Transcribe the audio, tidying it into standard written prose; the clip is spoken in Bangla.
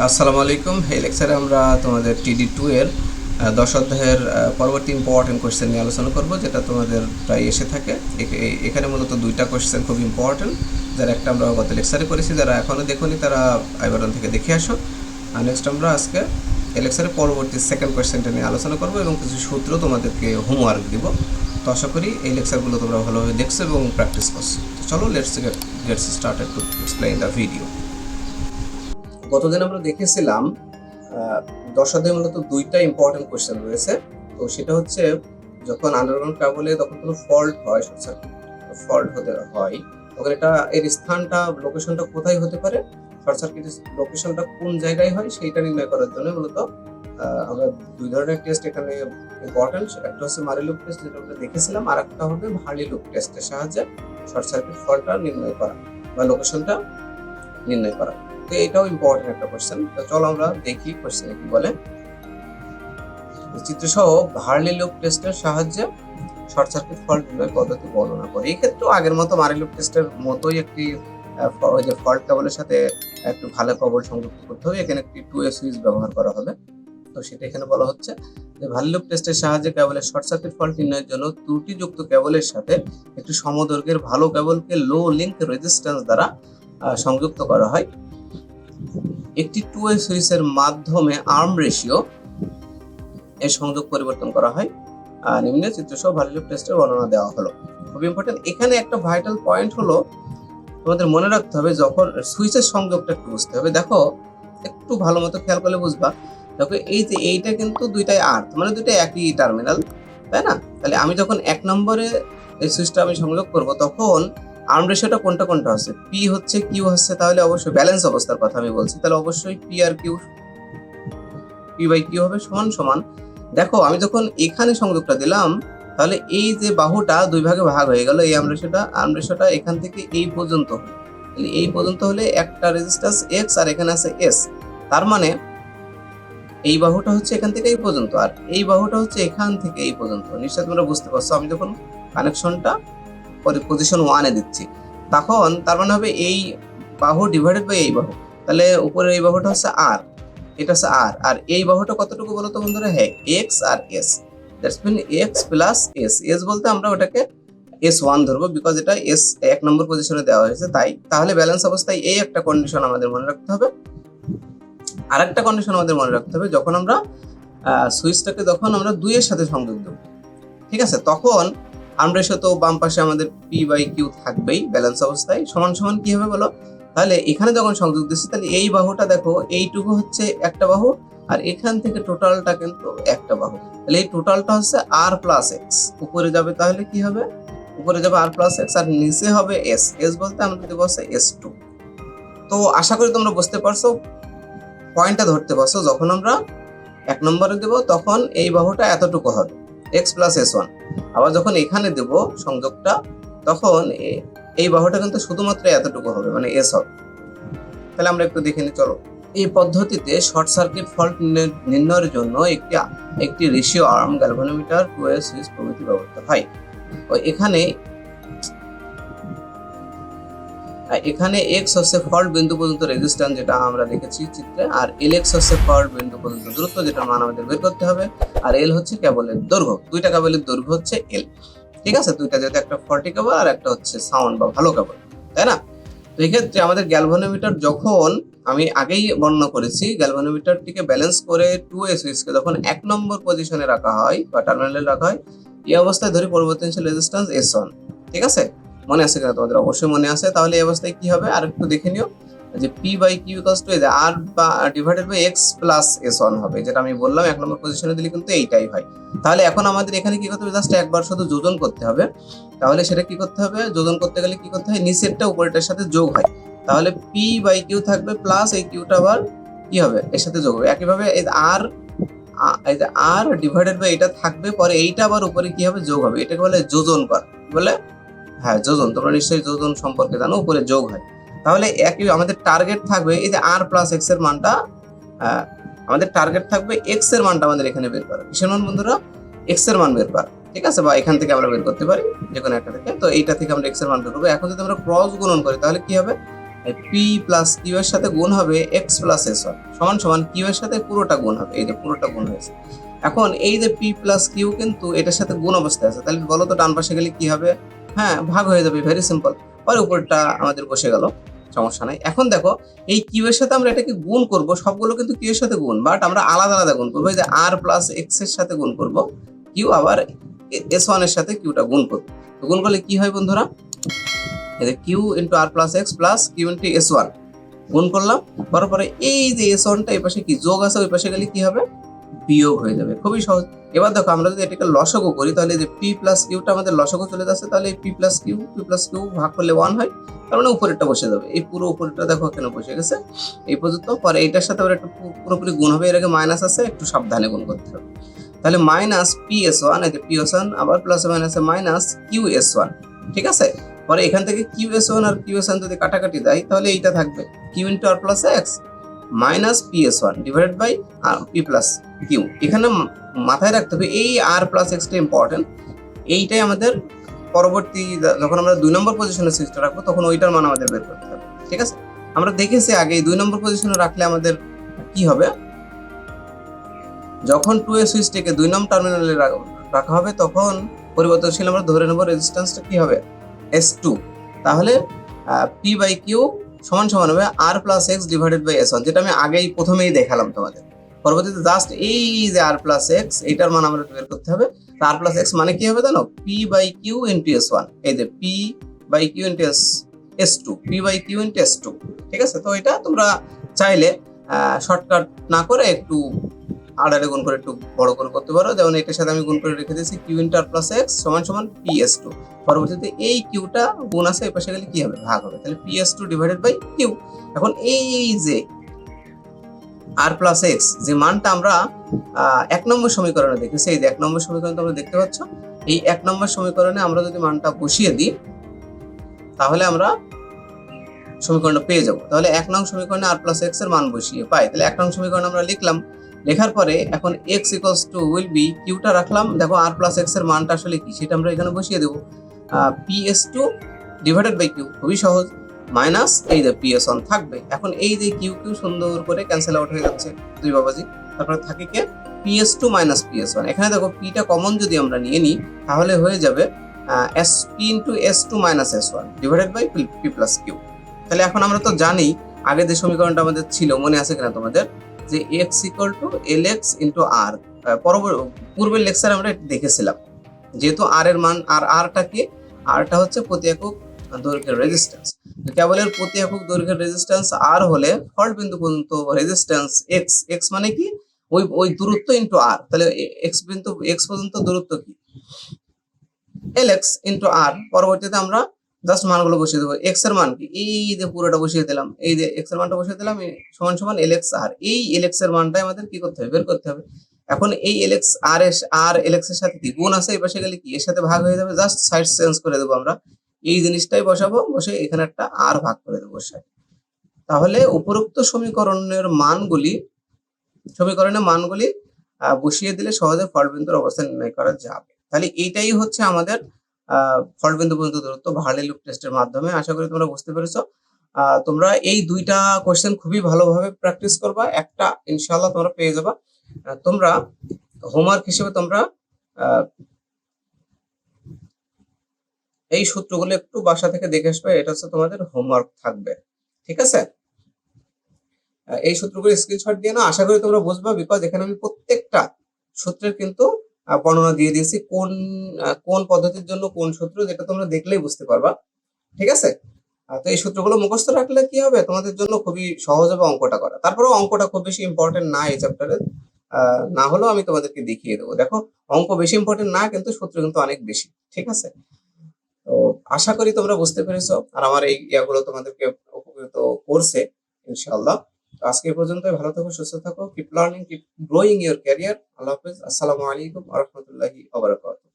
আসসালামু আলাইকুম। এই লেকচারে আমরা তোমাদের TD2 এর 10 অধ্যায়ের পরবর্তী ইম্পর্টেন্ট কোশ্চেন নিয়ে আলোচনা করব, যেটা তোমাদের প্রায় এসে থাকে। এখানে মূলত দুইটা কোশ্চেন খুব ইম্পর্টেন্ট, যারা একটা আমরা গত লেকচারে করেছি, যারা এখনও দেখোনি তারা আই বাটন থেকে দেখে আসো। আর নেক্সট আমরা আজকে এই লেকচারে পরবর্তী সেকেন্ড কোশ্চেনটা নিয়ে আলোচনা করব এবং কিছু সূত্র তোমাদেরকে হোমওয়ার্ক দিব। তো আশা করি এই লেকচারগুলো তোমরা ভালোভাবে দেখছো এবং প্র্যাকটিস করছো। তো চলো let's get started to explain the video. গতদিন আমরা দেখেছিলাম 10 অধ্যায়ে মূলত দুইটা ইম্পর্টেন্ট কোশ্চেন রয়েছে। তো সেটা হচ্ছে যখন আন্ডারগ্রাউন্ড কেবলে তখন কোনো ফল্ট হয়, শর্ট সার্কিট ফল্ট হতে হয়, তখন এটা এর স্থানটা লোকেশনটা কোথায় হতে পারে, শর্ট সার্কিট লোকেশনটা কোন জায়গায় হয় সেইটা নির্ণয় করার জন্য মূলত আমরা দুই ধরনের টেস্ট এখানে ইম্পর্টেন্ট। একটা হচ্ছে মারি লুপ টেস্ট, যেটা আমরা দেখেছিলাম, আর একটা হবে ভার্লি লুপ টেস্টের সাহায্যে শর্ট সার্কিট ফল্টটা নির্ণয় করা বা লোকেশনটা নির্ণয় করা। তো এটাও ইম্পর্টেন্ট একটা কোশ্চেন। তো চলো আমরা দেখি কোশ্চেনে কি বলে। চিত্র সহ ভার্লি লুপ টেস্টের সাহায্যে শর্ট সার্কিট ফল্ট নির্ণয় পদ্ধতি বর্ণনা করে। এই ক্ষেত্রে আগের মতো মারি লুপ টেস্টের মতোই একটি ওই যে ফল্ট কেবলের সাথে একটু ভালো কেবল সংযুক্ত করতে হবে। এখানে একটি 2A সুইচ ব্যবহার করা হবে। তো সেটা এখানে বলা হচ্ছে যে ভার্লি লুপ টেস্টের সাহায্যে কেবলের শর্ট সার্কিট ফল্ট নির্ণয়ের জন্য ত্রুটিযুক্ত কেবলের সাথে একটি সমদৈর্ঘ্যের ভালো কেবলকে লো লিংক রেজিস্ট্যান্স দ্বারা সংযুক্ত করা হয়। একটি 2A সুইচের মাধ্যমে আর্ম রেশিও এর সংযোগ পরিবর্তন করা হয়। নিম্নে চিত্রসহ ভার্লি লুপ টেস্টের বর্ণনা দেওয়া হলো। খুব ইম্পর্টেন্ট। এখানে একটা ভাইটাল পয়েন্ট হলো, তোমাদের মনে রাখতে হবে যখন সুইচের সংযোগটা একটু বুঝতে হবে। দেখো একটু ভালো মতো খেয়াল করলে বুঝবা। দেখো এই যে এইটা কিন্তু দুইটাই আর্থ, মানে দুইটাই একই টার্মিনাল, তাই না? তাহলে আমি যখন 1 নম্বরে এই সুইচটা আমি সংযোগ করব, তখন আর্ম রেশিওটা কোনটা কোনটা হচ্ছে, পি হচ্ছে কিউ হচ্ছে, তাহলে অবশ্যই ব্যালেন্স অবস্থার কথা আমি বলছি, তাহলে অবশ্যই পি আর কিউ, পি বাই কিউ হবে সমান সমান। দেখো আমি যখন এখানে সংযোগটা দিলাম, তাহলে এই যে বাহুটা দুই ভাগে ভাগ হয়ে গেল। এই আর্ম রেশিওটা এখান থেকে এই পর্যন্ত, তাহলে এই পর্যন্ত হলে একটা রেজিস্ট্যান্স এক্স আর এখানে আছে এস। তার মানে এই বাহুটা হচ্ছে এখান থেকে এই পর্যন্ত, আর এই বাহুটা হচ্ছে এখান থেকে এই পর্যন্ত। নিশ্চয়ই তোমরা বুঝতে পারছো। আমি যখন কানেকশনটা পজিশন 1 এ দিচ্ছি, তখন তার মানে হবে এই বাহু ডিভাইডেড বাই এই বাহু। তাহলে উপরে এই বাহুটা হচ্ছে আর, এটা হচ্ছে আর, আর এই বাহুটা কতটুকু বলো তো বন্ধুরা? হ্যাঁ, এক্স আর s, that's mean x plus s. S বলতে আমরা ওটাকে S1 ধরবো, বিকজ এটা এস 1 নম্বর পজিশনে দেওয়া হয়েছে তাই। তাহলে ব্যালেন্স অবস্থায় এই একটা কন্ডিশন আমাদের মনে রাখতে হবে। আর একটা কন্ডিশন আমাদের মনে রাখতে হবে, যখন আমরা সুইচটাকে যখন আমরা 2 এর সাথে সংযোগ দেব, ঠিক আছে, তখন আর্ম রেশিও তো বাম পাশে আমাদের পি বাই কিউ থাকবেই ব্যালেন্স অবস্থায়। সমান সমান কি হবে বলো? তাহলে এখানে যখন সংযোগ দিচ্ছি, তাহলে এই বাহুটা দেখো এইটুকু হচ্ছে একটা বাহু, আর এখান থেকে টোটালটা কিন্তু একটা বাহু। তাহলে এই টোটালটা হচ্ছে আর প্লাস এক্স। উপরে যাবে তাহলে কি হবে? উপরে যাবে আর প্লাস এক্স, আর নিচে হবে এস। এস বলতে আমরা দেবো হচ্ছে S2। তো আশা করি তোমরা বুঝতে পারছো, পয়েন্টটা ধরতে পারছো। যখন আমরা 1 নম্বরে দেব, তখন এই বাহুটা এতটুকু হবে এক্স প্লাস S1। আবার যখন এখানে দেব সংযোগটা, তখন এই বাহুটা কিন্তু শুধুমাত্র এতটুকু হবে, মানে এস হবে। তাহলে আমরা একটু দেখে নিই, চলো। এই পদ্ধতিতে শর্ট সার্কিট ফল্ট নির্ণয়ের জন্য একটি ratio arm, galvanometer, 2A switch প্রভৃতি ব্যবহৃত হয়। এখানে এক্স হচ্ছে ফল্ট বিন্দু পর্যন্ত রেজিস্ট্যান্স, যেটা আমরা দেখেছি চিত্রে, আর এলএক্স হচ্ছে ফল্ট বিন্দু পর্যন্ত দূরত্ব, যেটা মান আমাদের বের করতে হবে, আর এল হচ্ছে কেবলের দৈর্ঘ্য। দুইটা কেবলের দৈর্ঘ্য হচ্ছে এল, ঠিক আছে? দুইটা, যেহেতু একটা ফল্টি কেবল আর একটা হচ্ছে সাউন্ড বা ভালো কেবল, তাই না? তো এই ক্ষেত্রে আমাদের গ্যালভানোমিটার, যখন আমি আগেই বর্ণনা করেছি, গ্যালভানোমিটারটিকে ব্যালেন্স করে 2A সুইচকে যখন 1 নম্বর পজিশনে রাখা হয় বা টার্মিনালে রাখা হয়, এই অবস্থায় ধরি পরিবর্তনশীল রেজিস্ট্যান্স S1, ঠিক আছে? মনে আছে কিনা তোমাদের? অবশ্যই মনে আছে। তাহলে এই অবস্থায় কি হবে আর একটু দেখে নিও, যে P by Q equals to R বা divided by x plus S1 হবে, যেটা আমি বললাম 1 নম্বর পজিশনে দিলে কিন্তু এইটাই হয়। তাহলে এখন আমাদের এখানে কি করতে হবে? জাস্ট একবার শুধু যোজন করতে হবে। তাহলে সেটা কি করতে হবে? যোজন করতে গেলে কি করতে হয়? নিচেরটা উপরেরটার সাথে যোগ হয়। তাহলে পি বাই কিউ থাকবে প্লাস এই কিউটা আবার কি হবে? এর সাথে যোগ হবে। একইভাবে এই যে আর ডিভাইডেড বাই এটা থাকবে, পরে এইটা আবার উপরে কি হবে? যোগ হবে। এটাকে বলে যোজন কর, বলে হ্যাঁ যোজন। তোমরা নিশ্চয়ই যোজন সম্পর্কে জানো, উপরে যোগ হয়। তাহলে একই আমাদের টার্গেট থাকবে এই যে আর প্লাস এক্স এর মানটা, আমাদের টার্গেট থাকবে এক্স এর মানটা আমাদের এখানে বের করা। কিসের মান বন্ধুরা? এক্স এর মান বের করা, ঠিক আছে? বা এখান থেকে আমরা বের করতে পারি যে কোনো একটা থেকে। তো এইটা থেকে আমরা এক্স এর মান বের করবো। এখন যদি আমরা ক্রস গুণন করি, তাহলে কি হবে? পি প্লাস কিউ এর সাথে গুণ হবে এক্স প্লাস এস ওয়ান সমান সমান কিউ এর সাথে পুরোটা গুণ হবে, এই যে পুরোটা গুণ হয়েছে। এখন এই যে পি প্লাস কিউ কিন্তু এটার সাথে গুণ অবস্থায় আছে, তাহলে বলো তো ডান পাশে গেলে কি হবে? হ্যাঁ, ভাগ হয়ে যাবে, ভেরি সিম্পল। আর উপরটা আমাদের বসে গেল, সমস্যা নাই। এখন দেখো এই কিউ এর সাথে আমরা এটাকে গুণ করব, সবগুলো কিন্তু কিউ এর সাথে গুণ, বাট আমরা আলাদা আলাদা গুণ করবো। এই যে আর প্লাস এক্স এর সাথে গুণ করব কিউ, আবার এস ওয়ান এর সাথে কিউটা গুণ করবো। তো গুণ করলে কি হয় বন্ধুরা? এই যে কিউ ইন্টু আর plus X plus Q into S one গুণ করলাম, করার পরে এই যে এস ওয়ানটা এই পাশে কি যোগ আছে, ওই পাশে গেলে কি হবে? বিয়োগ হয়ে যাবে, খুবই সহজ। এবার দেখো আমরা যদি এটাকে লসাগু করি, তাহলে যে পি প্লাস কিউটা আমাদের লসাগু চলে যাচ্ছে, তাহলে পি প্লাস কিউ ভাগ করলে 1 হয়, তার মানে উপরেরটা বসে যাবে। এই পুরো উপরেরটা দেখো এখানে বসে গেছে এই পর্যন্ত। পরে এইটার সাথে আবার একটু পুরোপুরি গুণ হবে, এর আগে মাইনাস আছে, একটু সাবধানে গুণ করতে হবে। তাহলে মাইনাস পি এস ওয়ান, এই যে পি এস ওয়ান আবার প্লাস মাইনাসে মাইনাস কিউ এস ওয়ান, ঠিক আছে। পরে এখান থেকে কিউ এস ওয়ান আর কিউ এস ওয়ান যদি কাটাকাটি দেয়, তাহলে এইটা থাকবে q into R plus x minus p s one divided by p plus q. এখানে মাথায় রাখতে হবে এই আর প্লাস এক্সটা ইম্পর্টেন্ট, এইটাই আমাদের পরবর্তী যখন আমরা 2 নম্বর পজিশনে সুইচটা রাখবো তখন ওইটার মান আমাদের বের করতে হবে, ঠিক আছে। আমরা দেখেছি আগে এই 2 নম্বর পজিশনে রাখলে আমাদের কি হবে, যখন 2 এর সুইচটাকে 2 নম্বর টার্মিনালে রাখা হবে তখন পরিবর্তনশীল আমরা ধরে নেব রেজিস্ট্যান্সটা কি হবে, S2। তাহলে পি বাই কিউ সমান সমান হবে R plus X divided by S one, যেটা আমি আগেই প্রথমেই দেখালাম তোমাদের। পরবর্তীতে জাস্ট এই যে আর প্লাস এক্স এইটার মান আমরা বের করতে হবে। আর প্লাস এক্স মানে কি হবে জানো? P by q into S one, এই যে P by q into s two, p by q into s two, ঠিক আছে। তো এটা তোমরা চাইলে শর্টকাট না করে একটু আড়ালে গুণ করে একটু বড় করে করতে পারো, যেমন এটার সাথে আমি গুণ করে রেখে দিয়েছি কিউ ইন্টু আর প্লাস এক্স সমান সমান পি এস টু। পরবর্তীতে এই কিউটা গুণ আছে, এই পাশে গেলে কি হবে? ভাগ হবে, তাহলে p s two divided by q. এখন এই যে আর প্লাস এক্স যে মানটা আমরা 1 নম্বর সমীকরণে দেখেছি, এই যে 1 নম্বর সমীকরণ তোমরা দেখতে পাচ্ছ, এই 1 নম্বর সমীকরণে আমরা যদি মানটা বসিয়ে দিই তাহলে আমরা সমীকরণটা পেয়ে যাবো। তাহলে 1 নং সমীকরণে আর প্লাস এক্স এর মান বসিয়ে পাই, তাহলে 1 নং সমীকরণ আমরা লিখলাম। লেখার পরে এখন x equals to will be, কিউটা রাখলাম, দেখো আর প্লাস এক্স এর মানটা আসলে কি সেটা আমরা এখানে বসিয়ে দেবো, ps2 ডিভাইডেড বাই কিউ, খুবই সহজ, মাইনাস এই যে ps1 থাকবে। এখন এই যে কিউ কিউ সুন্দর করে ক্যান্সেল আউট হয়ে যাচ্ছে দুই বাবাজি, তারপরে থাকে কি ps2 মাইনাস ps1। এখানে দেখো পিটা কমন যদি আমরা নিয়ে নিই তাহলে হয়ে যাবে sp into s2 minus s1 divided by p plus q. তাহলে এখন আমরা তো জানি আগে যে সমীকরণটা আমাদের ছিল, মনে আছে কিনা তোমাদের, যে x equal to lx into r। পূর্বের লেকচারে আমরা দেখেছিলাম, যেহেতু r এর মান, আর rটা কি, rটা হচ্ছে প্রতি একক দৈর্ঘ্যের রেজিস্ট্যান্স। কেবলের প্রতি একক দৈর্ঘ্যের রেজিস্ট্যান্স r হলে ফল্ট বিন্দু পর্যন্ত রেজিস্ট্যান্স x মানে কি ওই দূরত্ব ইনটু r, তাহলে x পর্যন্ত দূরত্ব কি lx ইনটু r। পরবর্তীতে আমরা জাস্ট মানগুলো বসিয়ে দেবো। x এর মান কি, এই যে পুরোটা বসিয়ে দিলাম, এই যে x এর মানটা বসিয়ে দিলাম সমান সমান lx r। এই lx এর মানটাই আমাদের কি করতে হবে, বের করতে হবে। এখন এই lx r lx এর সাথে কি গুণ আছে, এই পাশে গেলে কি এর সাথে ভাগ হয়ে যাবে, জাস্ট সাইড চেঞ্জ করে দেবো আমরা, এই জিনিসটাই বসাবো, বসে এখানে একটা r ভাগ করে দেবো সাইড। তাহলে উপরোক্ত সমীকরণের মানগুলি বসিয়ে দিলে সহজে ফল্ট বিন্দুর অবস্থান নির্ণয় করা যাবে। তাহলে এইটাই হচ্ছে আমাদের ফল্ট বিন্দু পর্যন্ত দূরত্ব ভার্লি লুপ টেস্টের মাধ্যমে। আশা করি তোমরা বুঝতে পেরেছো। তোমরা এই দুইটা কোশ্চেন খুবই ভালোভাবে প্র্যাকটিস করবা, একটা ইনশাআল্লাহ তোমরা পেয়ে যাবা। তোমরা হোমওয়ার্ক হিসেবে তোমরা এই সূত্রগুলো একটু বাসা থেকে দেখে আসবে, এটা হচ্ছে তোমাদের হোমওয়ার্ক থাকবে, ঠিক আছে। এই সূত্রগুলো স্ক্রিনশট দিয়ে না, আশা করি তোমরা বুঝবা, বিকজ এখানে আমি প্রত্যেকটা সূত্রের কিন্তু বর্ণনা দিয়ে দিয়েছি, কোন পদ্ধতির জন্য কোন সূত্র, যেটা তোমরা দেখলেই বুঝতে পারবা, ঠিক আছে। তো এই সূত্রগুলো মুখস্থ রাখলে কি হবে, তোমাদের জন্য খুবই সহজ হবে অঙ্কটা করা। তারপরেও অঙ্কটা খুব বেশি ইম্পর্টেন্ট না এই চ্যাপ্টারে, না হলেও আমি তোমাদেরকে দেখিয়ে দেবো। দেখো অঙ্ক বেশি ইম্পর্টেন্ট না, কিন্তু সূত্র কিন্তু অনেক বেশি, ঠিক আছে। তো আশা করি তোমরা বুঝতে পেরেছো, আর আমার এই ইয়াগুলো তোমাদেরকে উপকৃত করছে ইনশাআল্লাহ। আজকে এই পর্যন্তই, ভালো থাকো, সুস্থ থাকো, keep learning, keep growing your career. আল্লাহ হাফেজ, আসসালামু আলাইকুম ওয়া রাহমাতুল্লাহি ওয়া বারাকাতুহু।